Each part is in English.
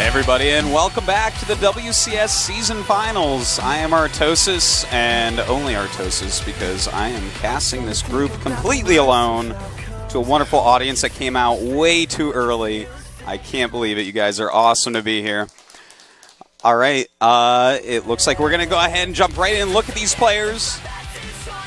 Everybody, and welcome back to the WCS season finals. I am Artosis, and only Artosis, because I am casting this group completely alone to a wonderful audience that came out way too early. I can't believe it. You guys are awesome to be here. All right, it looks like we're going to go ahead and jump right in and look at these players.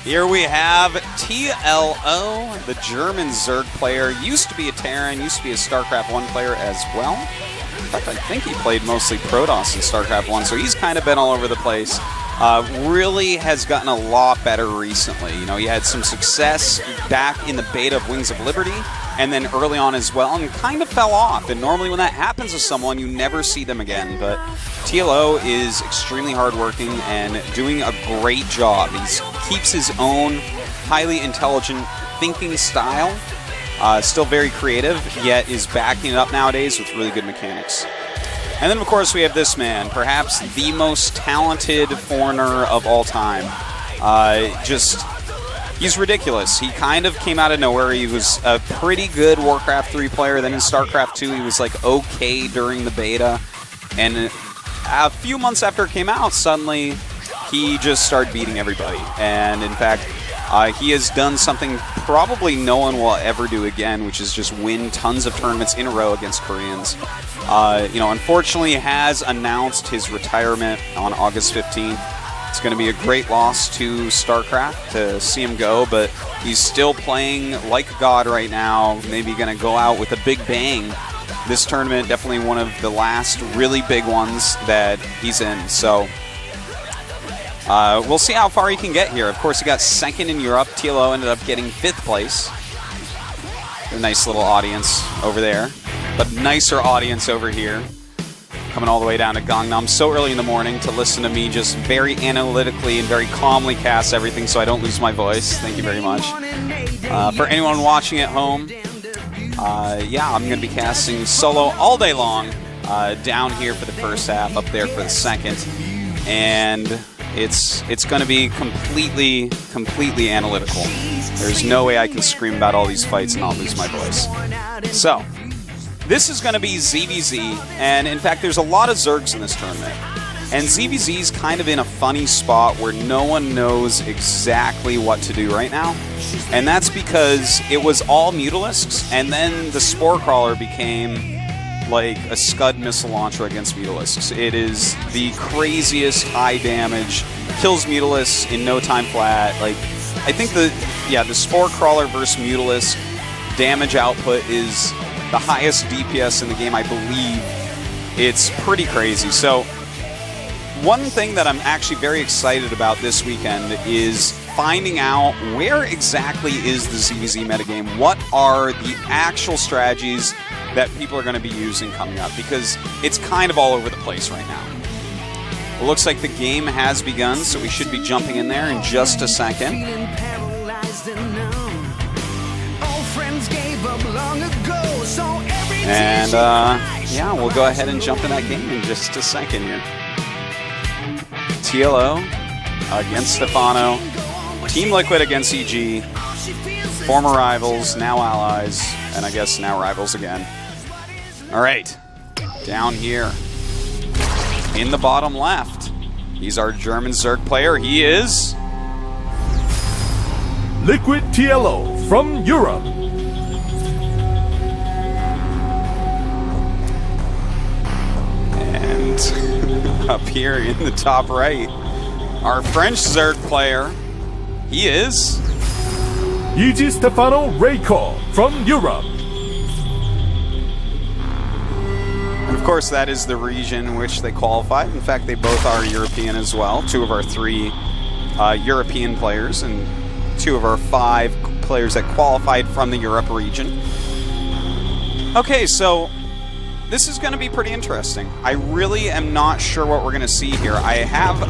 Here we have TLO, the German Zerg player. Used to be a Terran, used to be a StarCraft 1 player as well. In fact, I think he played mostly Protoss in StarCraft 1, so he's kind of been all over the place. Really has gotten a lot better recently. You know, he had some success back in the beta of Wings of Liberty, and then early on as well, and kind of fell off. And normally when that happens with someone, you never see them again. But TLO is extremely hardworking and doing a great job. He keeps his own highly intelligent thinking style. Still very creative, yet is backing it up nowadays with really good mechanics. And then, of course, we have this man, perhaps the most talented foreigner of all time. He's ridiculous. He kind of came out of nowhere. He was a pretty good Warcraft 3 player. Then in StarCraft 2, he was like okay during the beta. And a few months after it came out, suddenly he just started beating everybody. And in fact, he has done something probably no one will ever do again, which is just win tons of tournaments in a row against Koreans. You know, unfortunately, has announced his retirement on August 15th. It's going to be a great loss to StarCraft to see him go, but he's still playing like a god right now. Maybe going to go out with a big bang. This tournament, definitely one of the last really big ones that he's in. So we'll see how far he can get here. Of course, he got second in Europe. TLO ended up getting 5th place. A nice little audience over there, but nicer audience over here. Coming all the way down to Gangnam so early in the morning to listen to me just very analytically and very calmly cast everything so I don't lose my voice. Thank you very much. For anyone watching at home, yeah, I'm going to be casting solo all day long. Down here for the first half, up there for the second. And it's going to be completely analytical. There's no way I can scream about all these fights and not lose my voice. So, this is going to be ZVZ, and in fact, there's a lot of Zergs in this tournament. And ZVZ is kind of in a funny spot where no one knows exactly what to do right now. And that's because it was all Mutalisks, and then the Spore Crawler became like a Scud missile launcher against Mutalisks. It is the craziest high damage, kills Mutalisks in no time flat. Like, I think the Spore Crawler versus Mutalisk damage output is the highest DPS in the game, I believe. It's pretty crazy. So, one thing that I'm actually very excited about this weekend is finding out where exactly is the ZVZ metagame. What are the actual strategies that people are going to be using coming up? Because it's kind of all over the place right now. It looks like the game has begun, so we should be jumping in there in just a second. And, yeah, we'll go ahead and jump in that game in just a second here. TLO against Stefano. Team Liquid against EG. Former rivals, now allies, and I guess now rivals again. All right, down here in the bottom left, he's our German Zerg player. He is Liquid TLO from Europe. And up here in the top right, our French Zerg player, he is EG Stefano Raycall from Europe. And of course, that is the region in which they qualified. In fact, they both are European as well. 2 of our 3 European players and 2 of our 5 players that qualified from the Europe region. Okay, so this is going to be pretty interesting. I really am not sure what we're going to see here. I have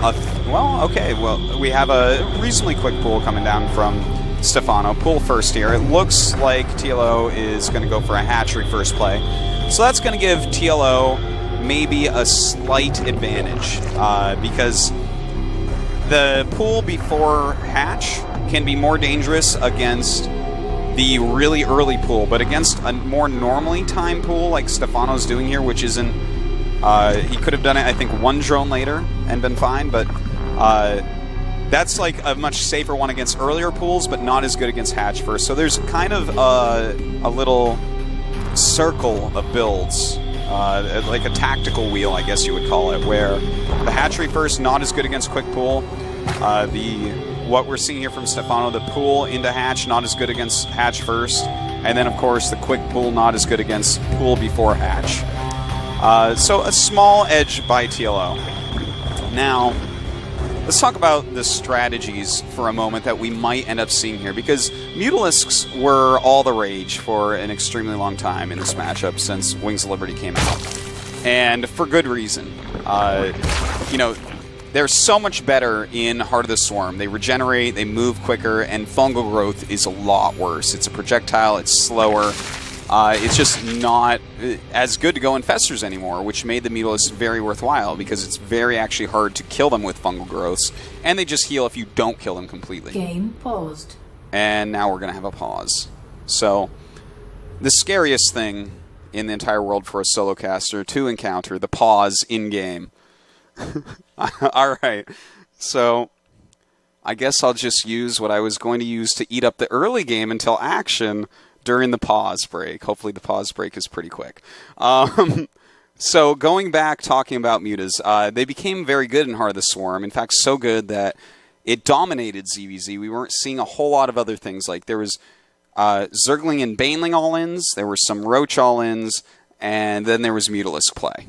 we have a reasonably quick pool coming down from Stefano. Pool first here. It looks like TLO is going to go for a hatchery first play. So that's going to give TLO maybe a slight advantage because the pool before hatch can be more dangerous against the really early pool, but against a more normally timed pool like Stefano's doing here, which isn't He could have done it, I think, one drone later and been fine, but that's like a much safer one against earlier pools, but not as good against hatch first. So there's kind of a little circle of builds, like a tactical wheel, I guess you would call it, where the hatchery first, not as good against quick pool. What we're seeing here from Stefano, the pool into hatch, not as good against hatch first. And then, of course, the quick pool, not as good against pool before hatch. So a small edge by TLO. Now, let's talk about the strategies for a moment that we might end up seeing here, because Mutalisks were all the rage for an extremely long time in this matchup since Wings of Liberty came out. And for good reason. You know, they're so much better in Heart of the Swarm. They regenerate, they move quicker, and fungal growth is a lot worse. It's a projectile, it's slower. It's just not as good to go infestors anymore, which made the Mutalisks very worthwhile, because it's very actually hard to kill them with fungal growths, and they just heal if you don't kill them completely. Game paused. And now we're going to have a pause. So, the scariest thing in the entire world for a solo caster to encounter, the pause in-game. Alright, so I guess I'll just use what I was going to use to eat up the early game until action during the pause break. Hopefully the pause break is pretty quick. So going back, talking about mutas, they became very good in Heart of the Swarm. In fact, so good that it dominated ZVZ. We weren't seeing a whole lot of other things. Like there was Zergling and Baneling all-ins, there were some Roach all-ins, and then there was Mutalisk play.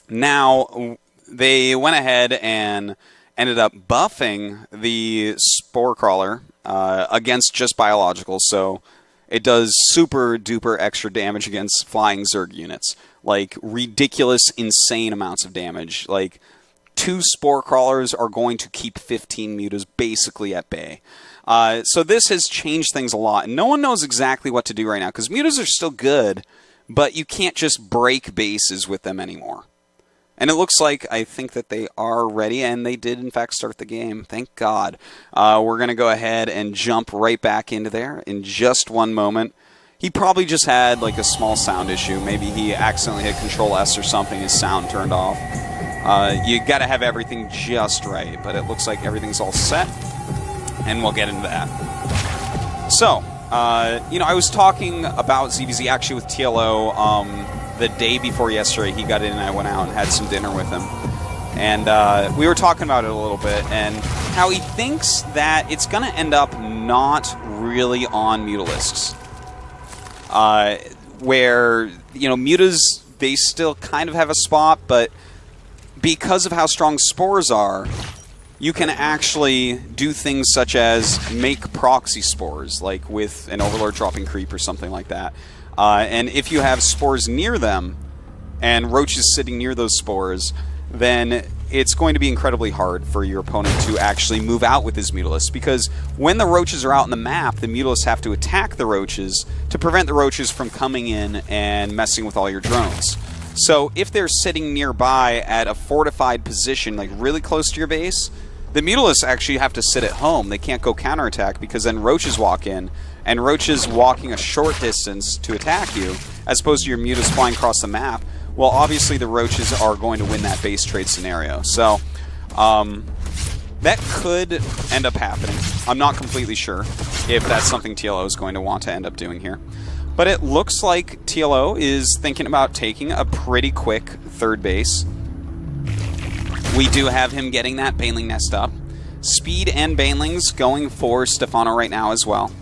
Now, they went ahead and ended up buffing the Spore Crawler against just biological, so it does super duper extra damage against flying Zerg units. Like ridiculous, insane amounts of damage. Like 2 Spore Crawlers are going to keep 15 mutas basically at bay. So this has changed things a lot, and no one knows exactly what to do right now, because mutas are still good, but you can't just break bases with them anymore. And it looks like, I think that they are ready, and they did, in fact, start the game. Thank God. We're going to go ahead and jump right back into there in just one moment. He probably just had, like, a small sound issue. Maybe he accidentally hit Control-S or something. His sound turned off. You got to have everything just right, but it looks like everything's all set, and we'll get into that. So, you know, I was talking about ZVZ actually with TLO the day before yesterday. He got in and I went out and had some dinner with him. And we were talking about it a little bit and how he thinks that it's going to end up not really on Mutalisks. Where, you know, mutas, they still kind of have a spot, but because of how strong spores are, you can actually do things such as make proxy spores, like with an Overlord dropping creep or something like that. And if you have spores near them, and roaches sitting near those spores, then it's going to be incredibly hard for your opponent to actually move out with his Mutalisks, because when the roaches are out on the map, the Mutalisks have to attack the roaches to prevent the roaches from coming in and messing with all your drones. So if they're sitting nearby at a fortified position, like really close to your base, the Mutalisks actually have to sit at home. They can't go counterattack, because then roaches walk in, and roaches walking a short distance to attack you, as opposed to your mutas flying across the map, well, obviously the roaches are going to win that base trade scenario. So, that could end up happening. I'm not completely sure if that's something TLO is going to want to end up doing here. But it looks like TLO is thinking about taking a pretty quick third base. We do have him getting that Baneling nest up. Speed and Banelings going for Stefano right now as well.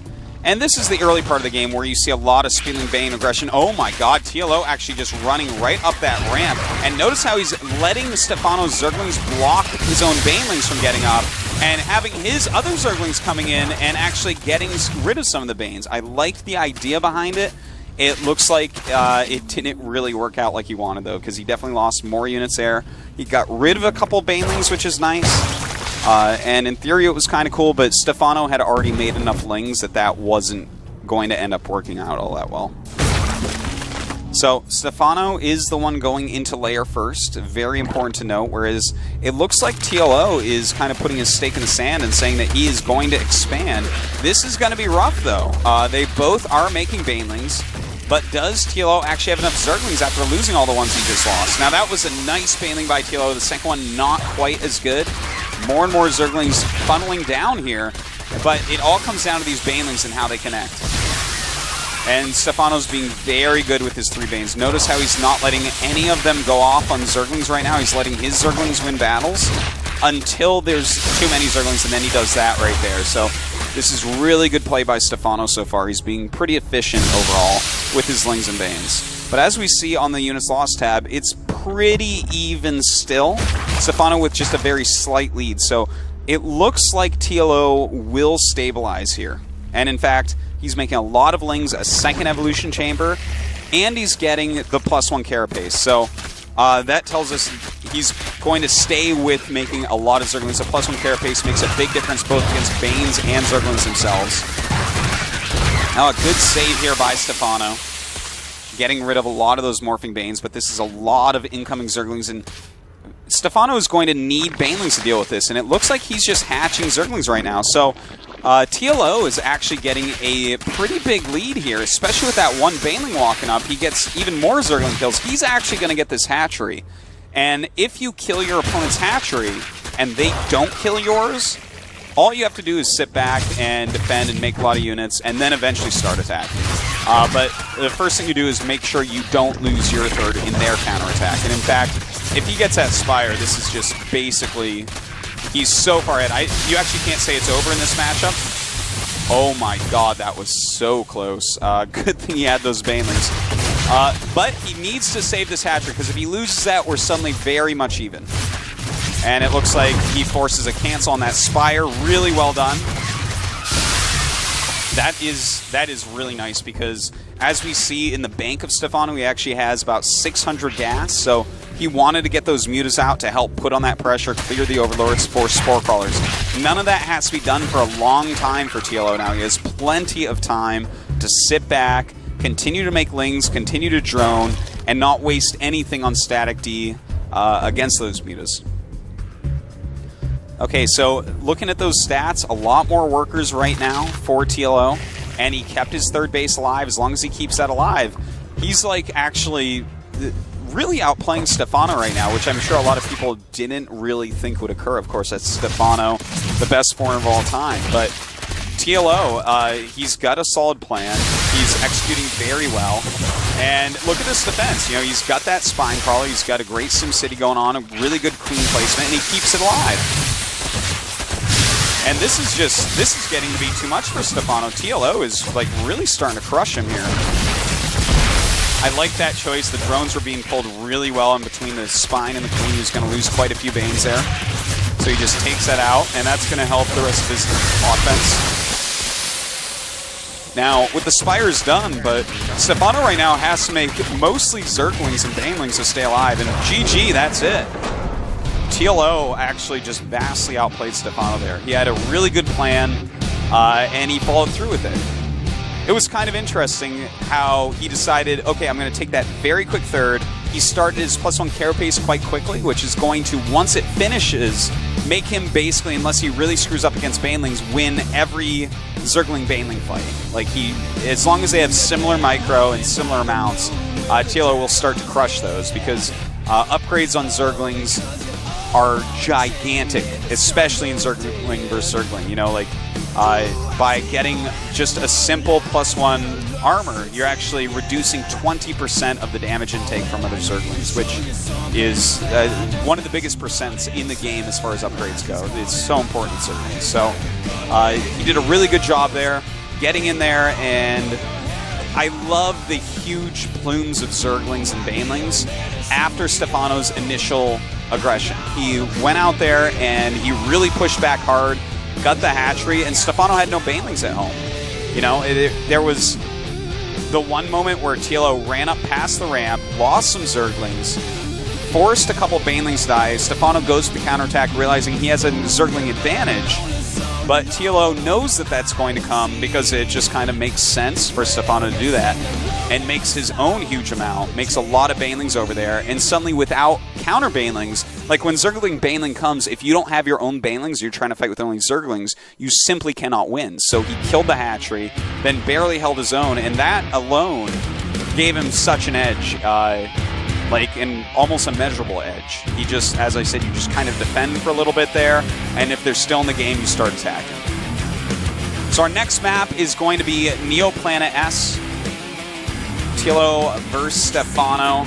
And this is the early part of the game where you see a lot of Speedling Bane aggression. Oh my god, TLO actually just running right up that ramp. And notice how he's letting Stefano's Zerglings block his own Banelings from getting up, and having his other Zerglings coming in and actually getting rid of some of the Banes. I liked the idea behind it. It looks like it didn't really work out like he wanted, though, because he definitely lost more units there. He got rid of a couple Banelings, which is nice. And in theory, it was kind of cool, but Stefano had already made enough Lings that that wasn't going to end up working out all that well. So, Stefano is the one going into layer first. Very important to note, whereas it looks like TLO is kind of putting his stake in the sand and saying that he is going to expand. This is going to be rough, though. They both are making Banelings, But does TLO actually have enough Zerglings after losing all the ones he just lost? Now that was a nice Baneling by TLO. The second one not quite as good. More and more Zerglings funneling down here. But it all comes down to these Banelings and how they connect. And Stefano's being very good with his 3 Banes. Notice how he's not letting any of them go off on Zerglings right now. He's letting his Zerglings win battles until there's too many Zerglings, and then he does that right there. So this is really good play by Stefano so far. He's being pretty efficient overall with his Lings and Banes. But as we see on the Units Lost tab, it's pretty even still. Stefano with just a very slight lead. So it looks like TLO will stabilize here. And in fact, he's making a lot of Lings, a second Evolution Chamber, and he's getting the +1 Carapace. So that tells us he's going to stay with making a lot of Zerglings. A +1 Carapace makes a big difference both against Banes and Zerglings themselves. Now a good save here by Stefano, getting rid of a lot of those Morphing Banes, but this is a lot of incoming Zerglings, and Stefano is going to need Banelings to deal with this, and it looks like he's just hatching Zerglings right now. So TLO is actually getting a pretty big lead here, especially with that one Baneling walking up. He gets even more Zergling kills. He's actually going to get this hatchery. And if you kill your opponent's hatchery and they don't kill yours, all you have to do is sit back and defend and make a lot of units, and then eventually start attacking. But the first thing you do is make sure you don't lose your third in their counterattack. And in fact, if he gets that Spire, this is just basically... He's so far ahead. You actually can't say it's over in this matchup. Oh my god, that was so close. Good thing he had those Banelings. But he needs to save this hatchery, because if he loses that, we're suddenly very much even. And it looks like he forces a cancel on that Spire. Really well done. That is really nice, because as we see in the bank of Stefano, he actually has about 600 gas, so he wanted to get those Mutas out to help put on that pressure, clear the Overlords for Spore Crawlers. None of that has to be done for a long time for TLO now. He has plenty of time to sit back, continue to make Lings, continue to drone, and not waste anything on static D against those Mutas. Okay, so looking at those stats, a lot more workers right now for TLO, and he kept his third base alive. As long as he keeps that alive, he's like actually really outplaying Stefano right now, which I'm sure a lot of people didn't really think would occur. Of course, that's Stefano, the best foreigner of all time, but TLO, he's got a solid plan. He's executing very well. And look at this defense. You know, he's got that Spine Crawler. He's got a great SimCity going on, a really good Queen placement, and he keeps it alive. And this is getting to be too much for Stefano. TLO is like really starting to crush him here. I like that choice. The drones were being pulled really well in between the Spine and the Queen. He's going to lose quite a few Banes there. So he just takes that out, and that's going to help the rest of his offense. Now, with the Spires done, but Stefano right now has to make mostly Zerglings and Banelings to stay alive, and GG, that's it. TLO actually just vastly outplayed Stefano there. He had a really good plan, and he followed through with it. It was kind of interesting how he decided, okay, I'm going to take that very quick third. He started his +1 Carapace quite quickly, which is going to, once it finishes, make him basically, unless he really screws up against Banelings, win every Zergling Baneling fight. Like as long as they have similar micro and similar amounts, TLO will start to crush those, because upgrades on Zerglings are gigantic, especially in Zergling versus Zergling. You know, like by getting just a simple +1 armor, you're actually reducing 20% of the damage intake from other Zerglings, which is one of the biggest percents in the game as far as upgrades go. It's so important in Zerglings. So he did a really good job there, getting in there, and I love the huge plumes of Zerglings and Banelings after Stefano's initial aggression. He went out there and he really pushed back hard, got the hatchery, and Stefano had no Banelings at home. You know, there was the one moment where TLO ran up past the ramp, lost some Zerglings, forced a couple Banelings to die. Stefano goes to the counterattack, realizing he has a Zergling advantage, but TLO knows that that's going to come because it just kind of makes sense for Stefano to do that, and makes his own huge amount, makes a lot of Banelings over there, and suddenly without counter Banelings, like when Zergling Baneling comes, if you don't have your own Banelings, you're trying to fight with only Zerglings, you simply cannot win. So he killed the hatchery, then barely held his own, and that alone gave him such an edge, like an almost immeasurable edge. He just, as I said, you just kind of defend for a little bit there, and if they're still in the game, you start attacking. So our next map is going to be Neoplanet S. Tilo versus Stefano.